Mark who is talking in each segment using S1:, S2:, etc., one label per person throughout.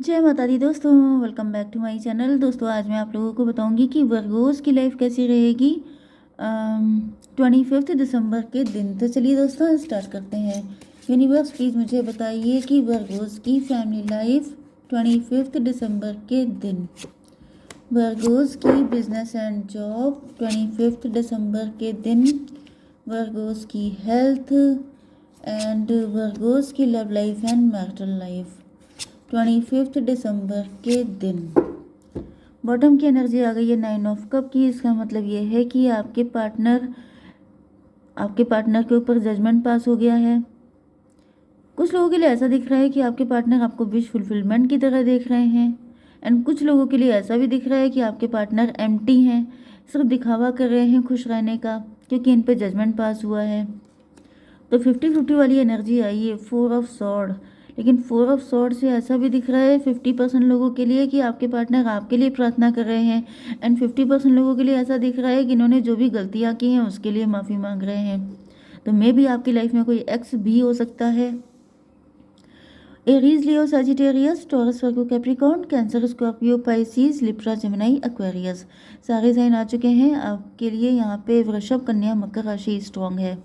S1: जय माता दी दोस्तों, welcome back to my channel. दोस्तों आज मैं आप लोगों को बताऊंगी कि वर्गोस की लाइफ कैसी रहेगी 25 दिसंबर के दिन। तो चलिए दोस्तों स्टार्ट करते हैं। यूनिवर्स प्लीज़ मुझे बताइए कि वर्गोस की फैमिली लाइफ 25 दिसंबर के दिन, वर्गोस की बिजनेस एंड जॉब 25 दिसंबर के दिन, वर्गोस की हेल्थ एंड वर्गोस की love life and marital life 25 दिसंबर के दिन। बॉटम की एनर्जी आ गई है 9 ऑफ कप की। इसका मतलब ये है कि आपके पार्टनर के ऊपर जजमेंट पास हो गया है। कुछ लोगों के लिए ऐसा दिख रहा है कि आपके पार्टनर आपको विश फुलफिलमेंट की तरह देख रहे हैं, एंड कुछ लोगों के लिए ऐसा भी दिख रहा है कि आपके पार्टनर एम्प्टी हैं, सिर्फ दिखावा कर रहे हैं खुश रहने का, क्योंकि इन पे जजमेंट पास हुआ है। तो 50-50 वाली एनर्जी आई है 4 ऑफ सॉर्ड। लेकिन 4 ऑफ सॉर्ड से ऐसा भी दिख रहा है 50% लोगों के लिए कि आपके पार्टनर आपके लिए प्रार्थना कर रहे हैं, एंड 50% लोगों के लिए ऐसा दिख रहा है कि इन्होंने जो भी गलतियां की हैं उसके लिए माफ़ी मांग रहे हैं। तो मे भी आपकी लाइफ में कोई एक्स भी हो सकता है। Aries, Leo, Sagittarius, Taurus, Virgo, Capricorn, Cancer, Scorpio, Pisces, Libra, Gemini, Aquarius, सारे साइन आ चुके हैं आपके लिए। यहाँ पे वृषभ, कन्या, मकर राशि स्ट्रॉन्ग है।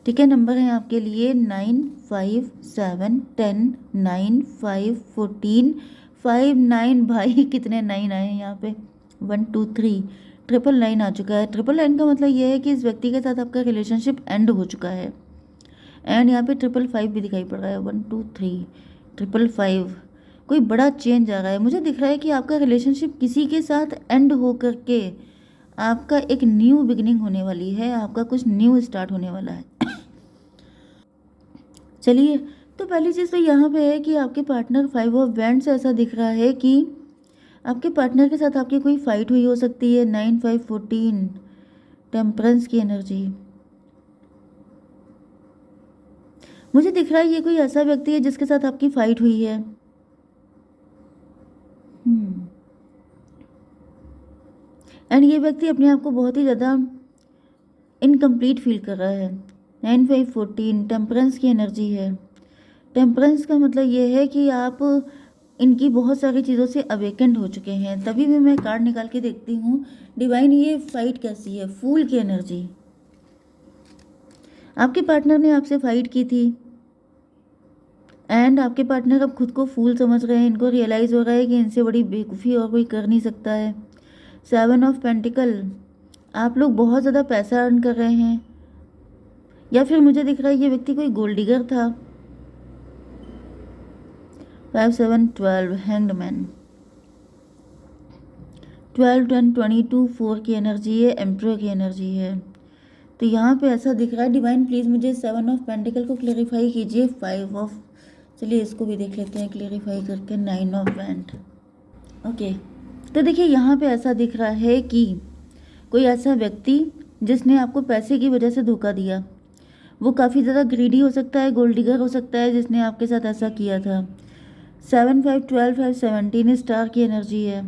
S1: ठीक है, नंबर है आपके लिए 9, 5, 7, 10, 9, 5, 14, 5, 9। भाई कितने 9 आए हैं यहाँ पे, 1, 2, 3, 999 आ चुका है। 999 का मतलब ये है कि इस व्यक्ति के साथ आपका रिलेशनशिप एंड हो चुका है। एंड यहाँ पे 555 भी दिखाई पड़ रहा है, 1, 2, 3, 555। कोई बड़ा चेंज आ रहा है। मुझे दिख रहा है कि आपका रिलेशनशिप किसी के साथ एंड हो करके आपका एक न्यू बिगिनिंग होने वाली है, आपका कुछ न्यू स्टार्ट होने वाला है। चलिए, तो पहली चीज़ तो यहाँ पे है कि आपके पार्टनर 5 ऑफ वैंड्स से ऐसा दिख रहा है कि आपके पार्टनर के साथ आपकी कोई फाइट हुई हो सकती है। 9, 5, 14, टेम्परेंस की एनर्जी मुझे दिख रहा है। ये कोई ऐसा व्यक्ति है जिसके साथ आपकी फाइट हुई है। एंड ये व्यक्ति अपने आप को बहुत ही ज़्यादा इनकम्प्लीट फील कर रहा है। 9, 5, 14, टेम्परेंस की एनर्जी है। टेम्परेंस का मतलब ये है कि आप इनकी बहुत सारी चीज़ों से अवेकेंड हो चुके हैं। तभी भी मैं कार्ड निकाल के देखती हूँ डिवाइन, ये फाइट कैसी है। फूल की एनर्जी, आपके पार्टनर ने आपसे फाइट की थी, एंड आपके पार्टनर अब खुद को फूल समझ रहे हैं। इनको रियलाइज़ हो रहा है कि इनसे बड़ी बेवकूफ़ी और कोई कर नहीं सकता है। 7 ऑफ पेंटिकल, आप लोग बहुत ज़्यादा पैसा अर्न कर रहे हैं, या फिर मुझे दिख रहा है ये व्यक्ति कोई गोल्ड डिगर था। 5, 7, 12, हैंग्ड मैन, 12, 10, 22, 4 की एनर्जी है, एम्परर की एनर्जी है। तो यहाँ पे ऐसा दिख रहा है। डिवाइन प्लीज़ मुझे 7 ऑफ पेंटिकल को क्लेरिफाई कीजिए। 5 ऑफ, चलिए इसको भी देख लेते हैं क्लेरिफाई करके। 9 ऑफ वैंड। ओके, तो देखिए यहाँ पे ऐसा दिख रहा है कि कोई ऐसा व्यक्ति जिसने आपको पैसे की वजह से धोखा दिया, वो काफ़ी ज़्यादा ग्रीडी हो सकता है, गोल्ड डिगर हो सकता है जिसने आपके साथ ऐसा किया था। 7, 5, 12, 5, 17 स्टार की एनर्जी है।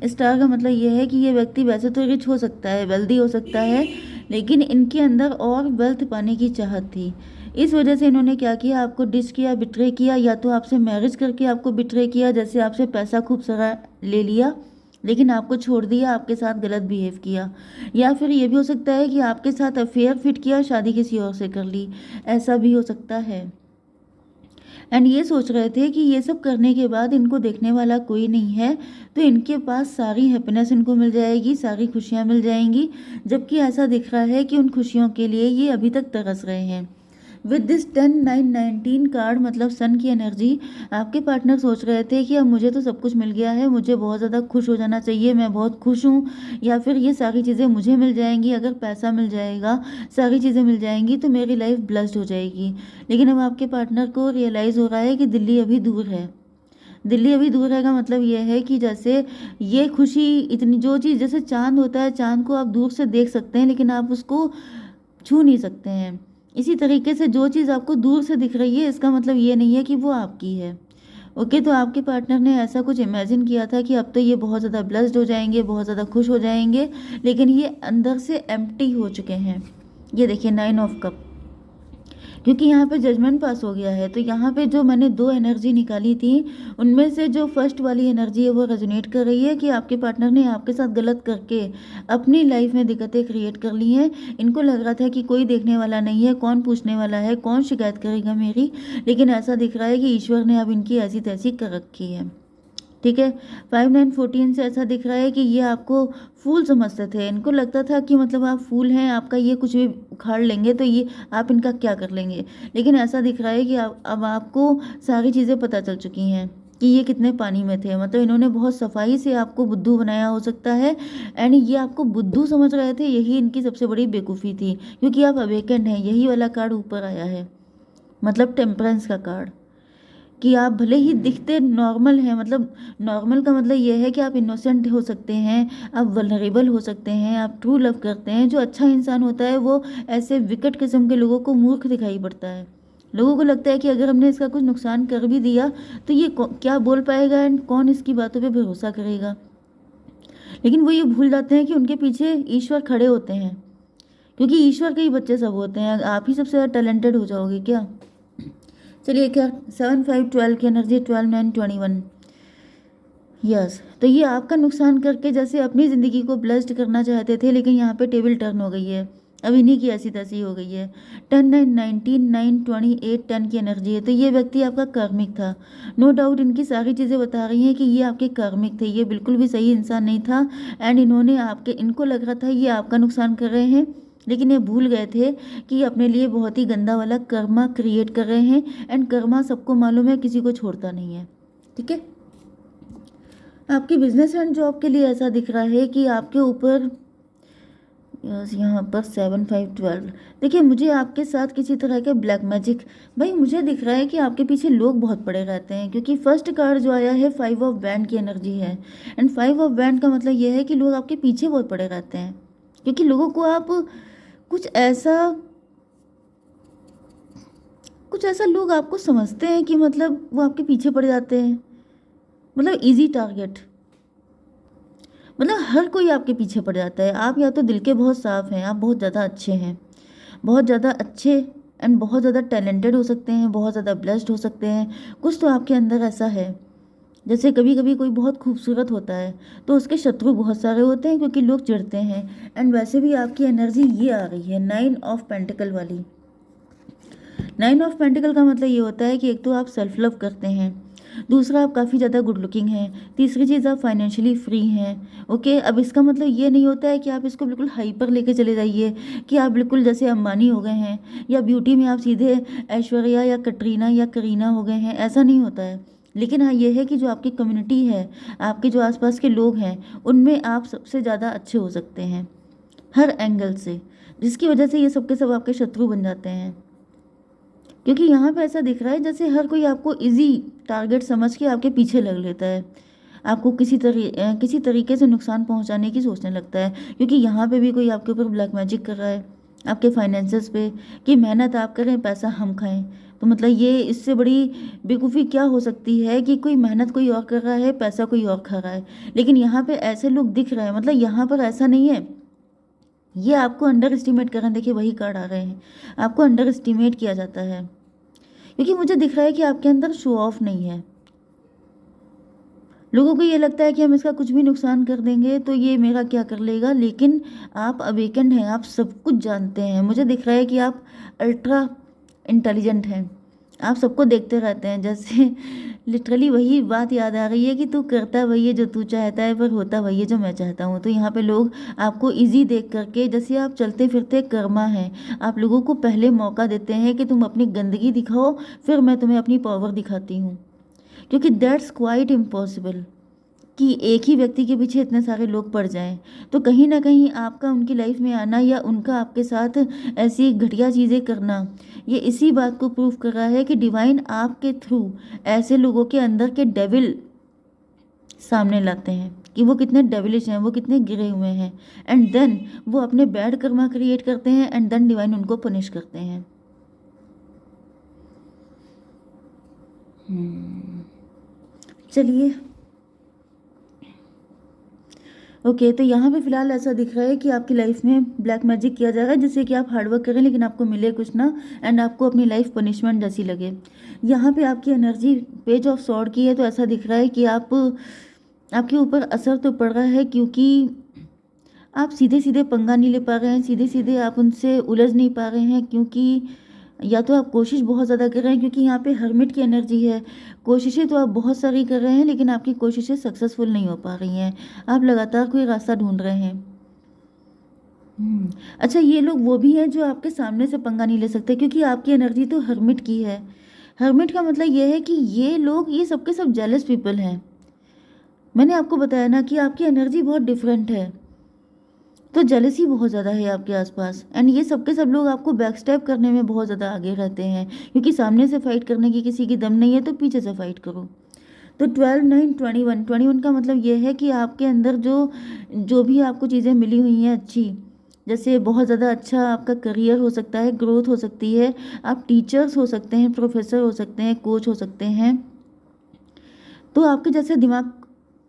S1: स्टार का मतलब ये है कि ये व्यक्ति वैसे तो रिच हो सकता है, वेल्दी हो सकता है, लेकिन इनके अंदर और वेल्थ पाने की चाहत थी। इस वजह से इन्होंने क्या किया, आपको डिश किया, बिट्रे किया, या तो आपसे मैरिज करके आपको बिट्रे किया, जैसे आपसे पैसा खूब सारा ले लिया लेकिन आपको छोड़ दिया, आपके साथ गलत बिहेव किया। या फिर ये भी हो सकता है कि आपके साथ अफेयर फिट किया, शादी किसी और से कर ली, ऐसा भी हो सकता है। एंड ये सोच रहे थे कि ये सब करने के बाद इनको देखने वाला कोई नहीं है, तो इनके पास सारी हैप्पीनेस इनको मिल जाएगी, सारी खुशियाँ मिल जाएंगी, जबकि ऐसा दिख रहा है कि उन खुशियों के लिए ये अभी तक तरस रहे हैं। विद दिस 10, 9, 19 कार्ड मतलब सन की एनर्जी, आपके पार्टनर सोच रहे थे कि अब मुझे तो सब कुछ मिल गया है, मुझे बहुत ज़्यादा खुश हो जाना चाहिए, मैं बहुत खुश हूँ, या फिर ये सारी चीज़ें मुझे मिल जाएंगी, अगर पैसा मिल जाएगा, सारी चीज़ें मिल जाएंगी तो मेरी लाइफ ब्लेस्ड हो जाएगी। लेकिन अब आपके पार्टनर को रियलाइज़ हो रहा है कि दिल्ली अभी दूर है। दिल्ली अभी दूर है का मतलब ये है कि जैसे ये खुशी इतनी, जो चीज़ जैसे चांद होता है, चांद को आप दूर से देख सकते हैं लेकिन आप उसको छू नहीं सकते हैं, इसी तरीके से जो चीज़ आपको दूर से दिख रही है इसका मतलब ये नहीं है कि वो आपकी है। ओके, तो आपके पार्टनर ने ऐसा कुछ इमेजिन किया था कि अब तो ये बहुत ज़्यादा ब्लेस्ड हो जाएंगे, बहुत ज़्यादा खुश हो जाएंगे, लेकिन ये अंदर से एम्प्टी हो चुके हैं। ये देखिए 9 ऑफ कप, क्योंकि यहाँ पे जजमेंट पास हो गया है। तो यहाँ पे जो मैंने 2 एनर्जी निकाली थी, उनमें से जो फर्स्ट वाली एनर्जी है वो रेजोनेट कर रही है कि आपके पार्टनर ने आपके साथ गलत करके अपनी लाइफ में दिक्कतें क्रिएट कर ली हैं। इनको लग रहा था कि कोई देखने वाला नहीं है, कौन पूछने वाला है, कौन शिकायत करेगा मेरी, लेकिन ऐसा दिख रहा है कि ईश्वर ने अब इनकी ऐसी तैसी कर रखी है। ठीक है, 5 9 14 से ऐसा दिख रहा है कि ये आपको फूल समझते थे। इनको लगता था कि मतलब आप फूल हैं, आपका ये कुछ भी उखाड़ लेंगे तो ये आप इनका क्या कर लेंगे। लेकिन ऐसा दिख रहा है कि अब आपको सारी चीज़ें पता चल चुकी हैं कि ये कितने पानी में थे। मतलब इन्होंने बहुत सफाई से आपको बुद्धू बनाया हो सकता है, एंड ये आपको बुद्धू समझ रहे थे। यही इनकी सबसे बड़ी बेवकूफ़ी थी, क्योंकि आप अवेकन हैं। यही वाला कार्ड ऊपर आया है, मतलब टेम्परेंस का कार्ड, कि आप भले ही दिखते नॉर्मल हैं, मतलब नॉर्मल का मतलब ये है कि आप इनोसेंट हो सकते हैं, आप वल्नरेबल हो सकते हैं, आप ट्रू लव करते हैं। जो अच्छा इंसान होता है वो ऐसे विकट किस्म के लोगों को मूर्ख दिखाई पड़ता है। लोगों को लगता है कि अगर हमने इसका कुछ नुकसान कर भी दिया तो ये क्या बोल पाएगा एंड कौन इसकी बातों पे भरोसा करेगा। लेकिन वो ये भूल जाते हैं कि उनके पीछे ईश्वर खड़े होते हैं, क्योंकि ईश्वर के ही बच्चे सब होते हैं। आप ही सबसे ज़्यादा टैलेंटेड हो जाओगे क्या। चलिए, क्या 7 5 12 की एनर्जी, 12 9 21। यस, तो ये आपका नुकसान करके जैसे अपनी ज़िंदगी को ब्लेस्ड करना चाहते थे, लेकिन यहाँ पे टेबल टर्न हो गई है। अब इन्हीं की ऐसी तैसी हो गई है। 10 9 19 9 28 10 की एनर्जी है। तो ये व्यक्ति आपका कार्मिक था। नो डाउट इनकी सारी चीज़ें बता रही हैं कि ये आपके कार्मिक थे। ये बिल्कुल भी सही इंसान नहीं था, एंड इन्होंने इनको लग रहा था ये आपका नुकसान कर रहे हैं, लेकिन ये भूल गए थे कि ये अपने लिए बहुत ही गंदा वाला कर्मा क्रिएट कर रहे हैं। एंड कर्मा सबको मालूम है, किसी को छोड़ता नहीं है। ठीक है, आपकी बिजनेस एंड जॉब के लिए ऐसा दिख रहा है कि आपके ऊपर यहाँ पर 7 5 12। देखिए, मुझे आपके साथ किसी तरह के ब्लैक मैजिक, भाई मुझे दिख रहा है कि आपके पीछे लोग बहुत पड़े रहते हैं, क्योंकि फर्स्ट कार्ड जो आया है 5 ऑफ बैंड की एनर्जी है। एंड 5 ऑफ बैंड का मतलब ये है कि लोग आपके पीछे बहुत पड़े रहते हैं, क्योंकि लोगों को आप कुछ ऐसा लोग आपको समझते हैं कि मतलब वो आपके पीछे पड़ जाते हैं। मतलब इजी टारगेट, मतलब हर कोई आपके पीछे पड़ जाता है। आप या तो दिल के बहुत साफ हैं, आप बहुत ज़्यादा अच्छे हैं, बहुत ज़्यादा अच्छे एंड बहुत ज़्यादा टैलेंटेड हो सकते हैं, बहुत ज़्यादा ब्लेस्ड हो सकते हैं। कुछ तो आपके अंदर ऐसा है। जैसे कभी कभी कोई बहुत खूबसूरत होता है तो उसके शत्रु बहुत सारे होते हैं, क्योंकि लोग चिढ़ते हैं। एंड वैसे भी आपकी एनर्जी ये आ रही है 9 ऑफ पेंटिकल वाली। 9 ऑफ पेंटिकल का मतलब ये होता है कि एक तो आप सेल्फ लव करते हैं, दूसरा आप काफ़ी ज़्यादा गुड लुकिंग हैं, तीसरी चीज़ आप फाइनेंशियली फ्री हैं। ओके, अब इसका मतलब ये नहीं होता है कि आप इसको बिल्कुल हाइपर लेके चले जाइए कि आप बिल्कुल जैसे अंबानी हो गए हैं, या ब्यूटी में आप सीधे ऐश्वर्या या कटरीना या करीना हो गए हैं। ऐसा नहीं होता है। लेकिन हाँ, ये है कि जो आपकी कम्युनिटी है, आपके जो आसपास के लोग हैं, उनमें आप सबसे ज़्यादा अच्छे हो सकते हैं हर एंगल से, जिसकी वजह से ये सब के सब आपके शत्रु बन जाते हैं। क्योंकि यहाँ पे ऐसा दिख रहा है जैसे हर कोई आपको इजी टारगेट समझ के आपके पीछे लग लेता है, आपको किसी तरीके से नुकसान पहुँचाने की सोचने लगता है। क्योंकि यहाँ पे भी कोई आपके ऊपर ब्लैक मैजिक कर रहा है, आपके फाइनेंसेस पे, कि मेहनत आप करें, पैसा हम खाएं। तो मतलब ये इससे बड़ी बेवकूफ़ी क्या हो सकती है कि कोई मेहनत कोई और कर रहा है, पैसा कोई और खा रहा है। लेकिन यहाँ पे ऐसे लोग दिख रहे हैं, मतलब यहाँ पर ऐसा नहीं है। ये आपको अंडर एस्टिमेट कर रहे हैं। देखिए, वही कार्ड आ रहे हैं, आपको अंडर एस्टिमेट किया जाता है, क्योंकि मुझे दिख रहा है कि आपके अंदर शो ऑफ नहीं है। लोगों को ये लगता है कि हम इसका कुछ भी नुकसान कर देंगे तो ये मेरा क्या कर लेगा, लेकिन आप अवेकेंड हैं, आप सब कुछ जानते हैं। मुझे दिख रहा है कि आप अल्ट्रा इंटेलिजेंट हैं, आप सबको देखते रहते हैं। जैसे लिटरली वही बात याद आ रही है कि तू करता वही है जो तू चाहता है, पर होता वही है जो मैं चाहता हूँ। तो यहाँ पे लोग आपको इजी देख करके, जैसे आप चलते फिरते कर्मा हैं, आप लोगों को पहले मौका देते हैं कि तुम अपनी गंदगी दिखाओ, फिर मैं तुम्हें अपनी पावर दिखाती हूँ। क्योंकि दैट्स क्वाइट इम्पॉसिबल कि एक ही व्यक्ति के पीछे इतने सारे लोग पड़ जाएं। तो कहीं ना कहीं आपका उनकी लाइफ में आना या उनका आपके साथ ऐसी घटिया चीज़ें करना, ये इसी बात को प्रूव कर रहा है कि डिवाइन आपके थ्रू ऐसे लोगों के अंदर के डेविल सामने लाते हैं कि वो कितने डेविलिश हैं, वो कितने गिरे हुए हैं। एंड देन वो अपने बैड कर्मा क्रिएट करते हैं, एंड देन डिवाइन उनको पनिश करते हैं। चलिए, ओके, तो यहाँ पे फ़िलहाल ऐसा दिख रहा है कि आपकी लाइफ में ब्लैक मैजिक किया जा रहा है, जिससे कि आप हार्डवर्क करें लेकिन आपको मिले कुछ ना, एंड आपको अपनी लाइफ पनिशमेंट जैसी लगे। यहाँ पे आपकी एनर्जी पेज ऑफ सॉर्ड की है, तो ऐसा दिख रहा है कि आपके ऊपर असर तो पड़ रहा है, क्योंकि आप सीधे सीधे पंगा नहीं ले पा रहे हैं, सीधे सीधे आप उनसे उलझ नहीं पा रहे हैं, क्योंकि या तो आप कोशिश बहुत ज़्यादा कर रहे हैं, क्योंकि यहाँ पे हर्मिट की एनर्जी है। कोशिशें तो आप बहुत सारी कर रहे हैं, लेकिन आपकी कोशिशें सक्सेसफुल नहीं हो पा रही हैं। आप लगातार कोई रास्ता ढूंढ रहे हैं। अच्छा, ये लोग वो भी हैं जो आपके सामने से पंगा नहीं ले सकते, क्योंकि आपकी एनर्जी तो हर्मिट की है। हर्मिट का मतलब ये है कि ये लोग, ये सबके सब जेलस पीपल हैं। मैंने आपको बताया ना कि आपकी एनर्जी बहुत डिफरेंट है, तो जेलसी बहुत ज़्यादा है आपके आसपास, एंड ये सबके सब लोग आपको बैकस्टैब करने में बहुत ज़्यादा आगे रहते हैं, क्योंकि सामने से फाइट करने की किसी की दम नहीं है, तो पीछे से फाइट करो। तो 12 9 21 का मतलब ये है कि आपके अंदर जो जो भी आपको चीज़ें मिली हुई हैं अच्छी, जैसे बहुत ज़्यादा अच्छा आपका करियर हो सकता है, ग्रोथ हो सकती है, आप टीचर्स हो सकते हैं, प्रोफेसर हो सकते हैं, कोच हो सकते हैं। तो आपके जैसे दिमाग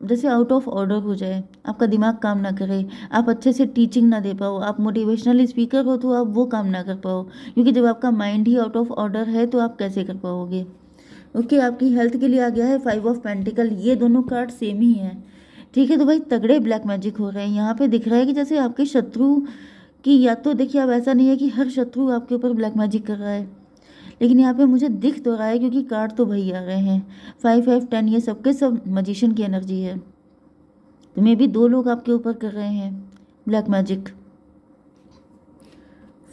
S1: जैसे आउट ऑफ ऑर्डर हो जाए, आपका दिमाग काम ना करे, आप अच्छे से टीचिंग ना दे पाओ, आप मोटिवेशनल स्पीकर हो तो आप वो काम ना कर पाओ, क्योंकि जब आपका mind he out of order है तो आप कैसे कर पाओगे। ओके, आपकी हेल्थ के लिए आ गया है 5 ऑफ पेंटिकल, ये दोनों कार्ड सेम ही हैं। ठीक है, तो भाई तगड़े ब्लैक मैजिक हो रहे हैं। यहाँ पे दिख रहा है कि जैसे आपके शत्रु की, या तो देखिए, अब ऐसा नहीं है कि हर शत्रु आपके ऊपर ब्लैक मैजिक कर रहा है, लेकिन यहाँ पे मुझे दिख तो रहा है, क्योंकि कार्ड तो वही आ रहे हैं 5 5 10, ये सबके सब मजिशियन की एनर्जी है। तो मे भी 2 लोग आपके ऊपर कर रहे हैं ब्लैक मैजिक।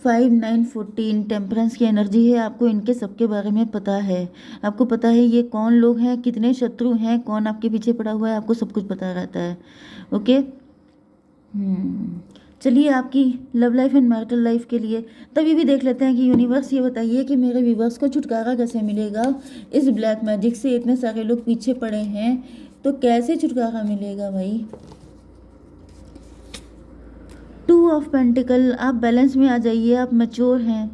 S1: 5 9 14 टेम्परेंस की एनर्जी है, आपको इनके सबके बारे में पता है। आपको पता है ये कौन लोग हैं, कितने शत्रु हैं, कौन आपके पीछे पड़ा हुआ है, आपको सब कुछ पता रहता है। ओके। चलिए, आपकी love life and marital life के लिए तभी भी देख लेते हैं कि यूनिवर्स ये बताइए कि मेरे व्यूवर्स को छुटकारा कैसे मिलेगा इस ब्लैक मैजिक से। इतने सारे लोग पीछे पड़े हैं, तो कैसे छुटकारा मिलेगा भाई। 2 ऑफ पेंटिकल, आप बैलेंस में आ जाइए, आप मैच्योर हैं।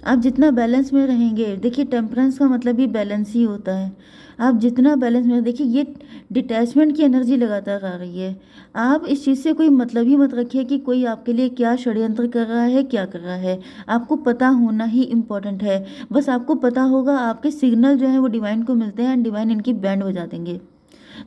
S1: आप जितना बैलेंस में रहेंगे, देखिए टेम्परेंस का मतलब ही बैलेंस ही होता है। आप जितना बैलेंस में, देखिए ये डिटैचमेंट की एनर्जी लगातार आ रही है। आप इस चीज़ से कोई मतलब ही मत रखिए कि कोई आपके लिए क्या षड्यंत्र कर रहा है, क्या कर रहा है। आपको पता होना ही इम्पोर्टेंट है। बस आपको पता होगा, आपके सिग्नल जो हैं वो डिवाइन को मिलते हैं, एंड डिवाइन इनकी बैंड बजा देंगे।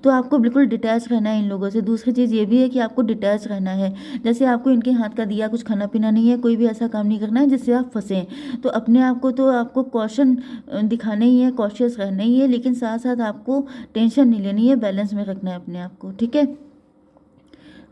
S1: तो आपको बिल्कुल डिटैच रहना है इन लोगों से। दूसरी चीज़ ये भी है कि आपको डिटैच रहना है। जैसे आपको इनके हाथ का दिया कुछ खाना पीना नहीं है, कोई भी ऐसा काम नहीं करना है जिससे आप फंसें। तो अपने आप को तो आपको कॉशन दिखाना ही है, कॉशियस रहना ही है, लेकिन साथ साथ आपको टेंशन नहीं लेनी है, बैलेंस में रखना है अपने आप को। ठीक है।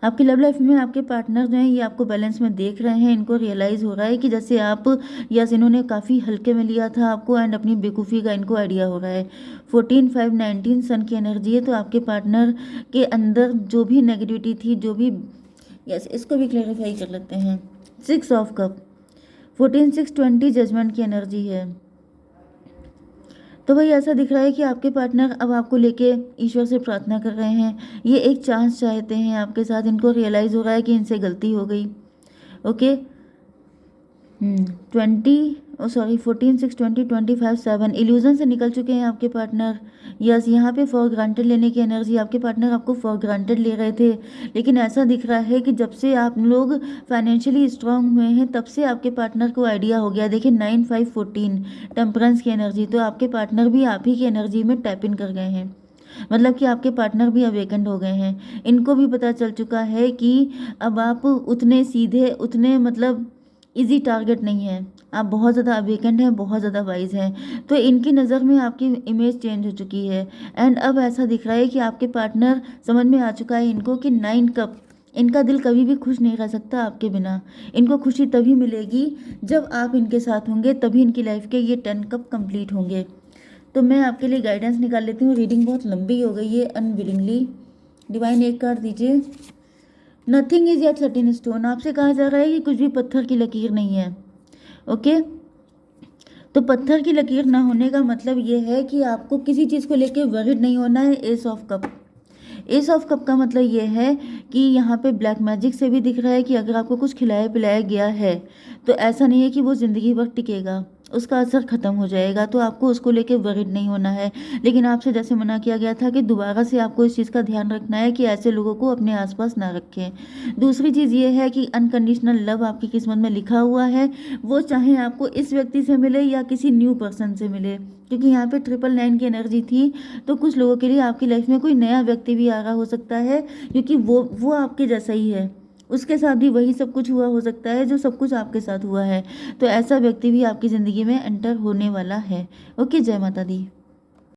S1: आपकी लव लाइफ में आपके पार्टनर जो हैं ये आपको बैलेंस में देख रहे हैं। इनको रियलाइज़ हो रहा है कि जैसे आप, यस, इन्होंने काफ़ी हल्के में लिया था आपको, एंड अपनी बेवकूफ़ी का इनको आइडिया हो रहा है। 14 5 19 सन की एनर्जी है, तो आपके पार्टनर के अंदर जो भी नेगेटिविटी थी, जो भी, यस, इसको भी क्लैरिफाई कर लेते हैं। 6 ऑफ कप, 14 6 20 जजमेंट की एनर्जी है। तो भाई ऐसा दिख रहा है कि आपके पार्टनर अब आपको लेके ईश्वर से प्रार्थना कर रहे हैं। ये एक चांस चाहते हैं आपके साथ। इनको रियलाइज़ हो रहा है कि इनसे गलती हो गई। ओके। 14 6 20 25 7 इल्यूजन से निकल चुके हैं आपके पार्टनर। यस, यहाँ पे फॉर ग्रांटेड लेने की एनर्जी, आपके पार्टनर आपको फॉर ग्रांटेड ले रहे थे, लेकिन ऐसा दिख रहा है कि जब से आप लोग फाइनेंशियली स्ट्रांग हुए हैं, तब से आपके पार्टनर को आइडिया हो गया। देखिए 9 5 14 टेम्परेंस की एनर्जी, तो आपके पार्टनर भी आप ही की एनर्जी में टैप इन कर गए हैं। मतलब कि आपके पार्टनर भी अवेकेंड हो गए हैं। इनको भी पता चल चुका है कि अब आप उतने सीधे, उतने मतलब इजी टारगेट नहीं है। आप बहुत ज़्यादा अवेकेंड हैं, बहुत ज़्यादा वाइज हैं। तो इनकी नज़र में आपकी इमेज चेंज हो चुकी है, एंड अब ऐसा दिख रहा है कि आपके पार्टनर, समझ में आ चुका है इनको कि 9 कप, इनका दिल कभी भी खुश नहीं रह सकता आपके बिना। इनको खुशी तभी मिलेगी जब आप इनके साथ होंगे, तभी इनकी लाइफ के ये 10 कप कंप्लीट होंगे। तो मैं आपके लिए गाइडेंस निकाल लेती हूँ। रीडिंग बहुत लंबी हो गई है अनविलिंगली। डिवाइन एक कार्ड दीजिए। Nothing is yet set in stone, आपसे कहा जा रहा है कि कुछ भी पत्थर की लकीर नहीं है। ओके। तो पत्थर की लकीर ना होने का मतलब ये है कि आपको किसी चीज़ को लेके वरिड नहीं होना है। S of cup, S of cup का मतलब ये है कि यहाँ पे ब्लैक मैजिक से भी दिख रहा है कि अगर आपको कुछ खिलाया पिलाया गया है, तो ऐसा नहीं है कि वो ज़िंदगी भर टिकेगा। उसका असर ख़त्म हो जाएगा, तो आपको उसको लेके वरीड नहीं होना है। लेकिन आपसे जैसे मना किया गया था कि दोबारा से आपको इस चीज़ का ध्यान रखना है कि ऐसे लोगों को अपने आसपास ना रखें। दूसरी चीज़ ये है कि अनकंडीशनल लव आपकी किस्मत में लिखा हुआ है, वो चाहे आपको इस व्यक्ति से मिले या किसी न्यू पर्सन से मिले, क्योंकि यहाँ पे 999 की एनर्जी थी। तो कुछ लोगों के लिए आपकी लाइफ में कोई नया व्यक्ति भी आ रहा हो सकता है, क्योंकि वो आपके जैसा ही है, उसके साथ भी वही सब कुछ हुआ हो सकता है जो सब कुछ आपके साथ हुआ है। तो ऐसा व्यक्ति भी आपकी ज़िंदगी में एंटर होने वाला है। ओके, जय माता दी।